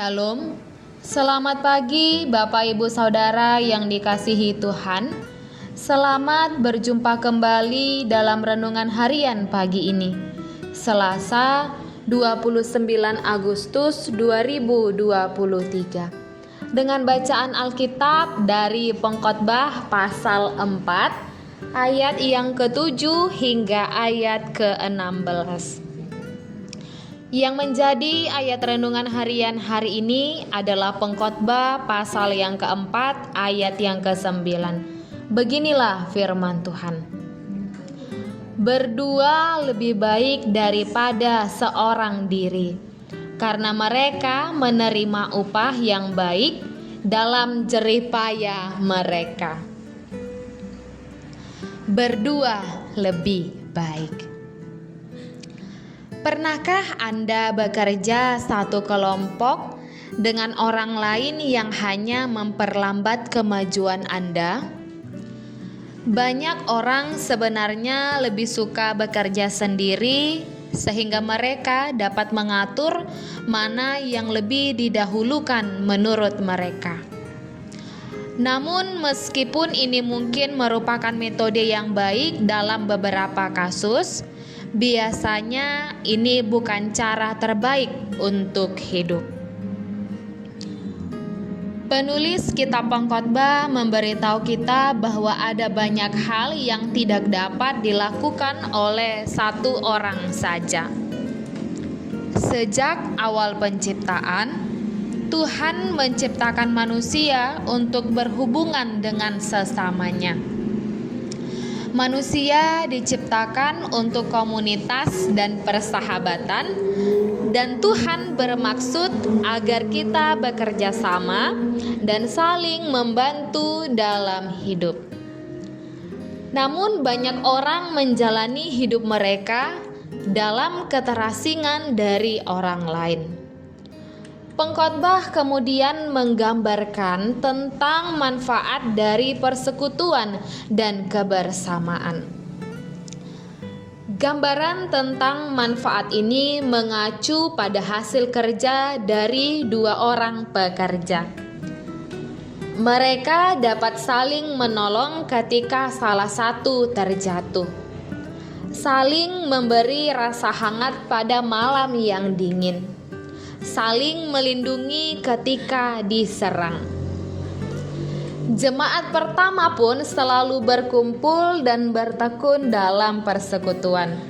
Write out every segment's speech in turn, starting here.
Shalom, selamat pagi Bapak Ibu Saudara yang dikasihi Tuhan. Selamat berjumpa kembali dalam renungan harian pagi ini, Selasa 29 Agustus 2023. Dengan bacaan Alkitab dari Pengkhotbah pasal 4 ayat yang ke-7 hingga ayat ke-16. Yang menjadi ayat renungan harian hari ini adalah Pengkhotbah pasal yang keempat ayat yang ke-9. Beginilah firman Tuhan. Berdua lebih baik daripada seorang diri, karena mereka menerima upah yang baik dalam jerih payah mereka. Berdua lebih baik. Pernahkah Anda bekerja satu kelompok dengan orang lain yang hanya memperlambat kemajuan Anda? Banyak orang sebenarnya lebih suka bekerja sendiri sehingga mereka dapat mengatur mana yang lebih didahulukan menurut mereka. Namun meskipun ini mungkin merupakan metode yang baik dalam beberapa kasus, biasanya ini bukan cara terbaik untuk hidup. Penulis kitab Pengkhotbah memberitahu kita bahwa ada banyak hal yang tidak dapat dilakukan oleh satu orang saja. Sejak awal penciptaan, Tuhan menciptakan manusia untuk berhubungan dengan sesamanya. Manusia diciptakan untuk komunitas dan persahabatan, dan Tuhan bermaksud agar kita bekerja sama dan saling membantu dalam hidup. Namun banyak orang menjalani hidup mereka dalam keterasingan dari orang lain. Pengkhotbah kemudian menggambarkan tentang manfaat dari persekutuan dan kebersamaan. Gambaran tentang manfaat ini mengacu pada hasil kerja dari dua orang pekerja. Mereka dapat saling menolong ketika salah satu terjatuh, saling memberi rasa hangat pada malam yang dingin, saling melindungi ketika diserang. Jemaat pertama pun selalu berkumpul dan bertekun dalam persekutuan.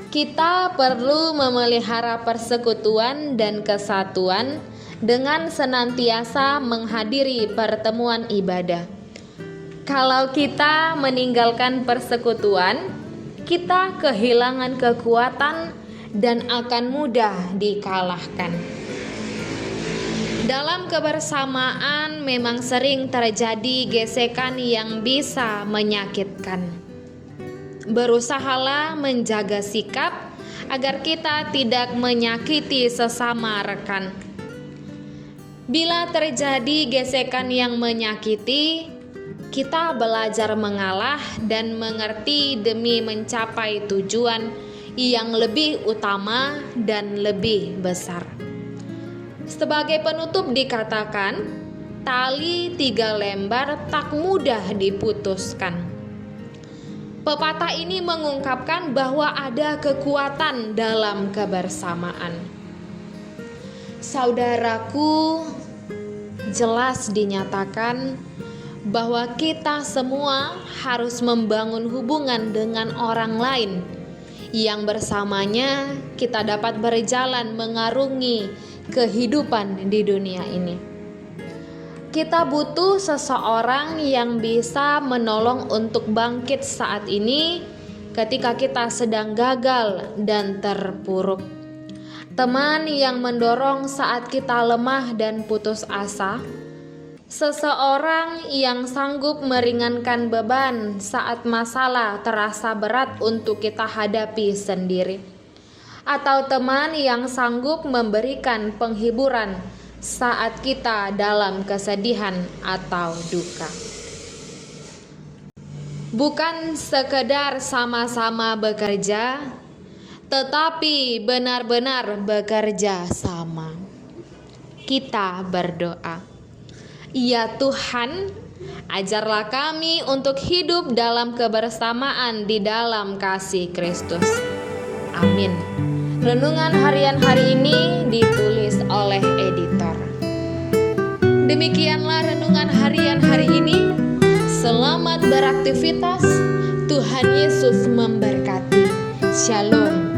Kita perlu memelihara persekutuan dan kesatuan dengan senantiasa menghadiri pertemuan ibadah. Kalau kita meninggalkan persekutuan, kita kehilangan kekuatan dan akan mudah dikalahkan. Dalam kebersamaan memang sering terjadi gesekan yang bisa menyakitkan. Berusahalah menjaga sikap agar kita tidak menyakiti sesama rekan. Bila terjadi gesekan yang menyakiti, kita belajar mengalah dan mengerti demi mencapai tujuan yang lebih utama dan lebih besar. Sebagai penutup dikatakan, tali 3 lembar tak mudah diputuskan. Pepatah ini mengungkapkan bahwa ada kekuatan dalam kebersamaan. Saudaraku, jelas dinyatakan bahwa kita semua harus membangun hubungan dengan orang lain yang bersamanya kita dapat berjalan mengarungi kehidupan di dunia ini. Kita butuh seseorang yang bisa menolong untuk bangkit saat ini ketika kita sedang gagal dan terpuruk. Teman yang mendorong saat kita lemah dan putus asa. Seseorang yang sanggup meringankan beban saat masalah terasa berat untuk kita hadapi sendiri. Atau teman yang sanggup memberikan penghiburan saat kita dalam kesedihan atau duka. Bukan sekedar sama-sama bekerja, tetapi benar-benar bekerja sama. Kita berdoa. Ya Tuhan, ajarlah kami untuk hidup dalam kebersamaan di dalam kasih Kristus. Amin. Renungan harian hari ini ditulis oleh editor. Demikianlah renungan harian hari ini. Selamat beraktivitas. Tuhan Yesus memberkati. Shalom.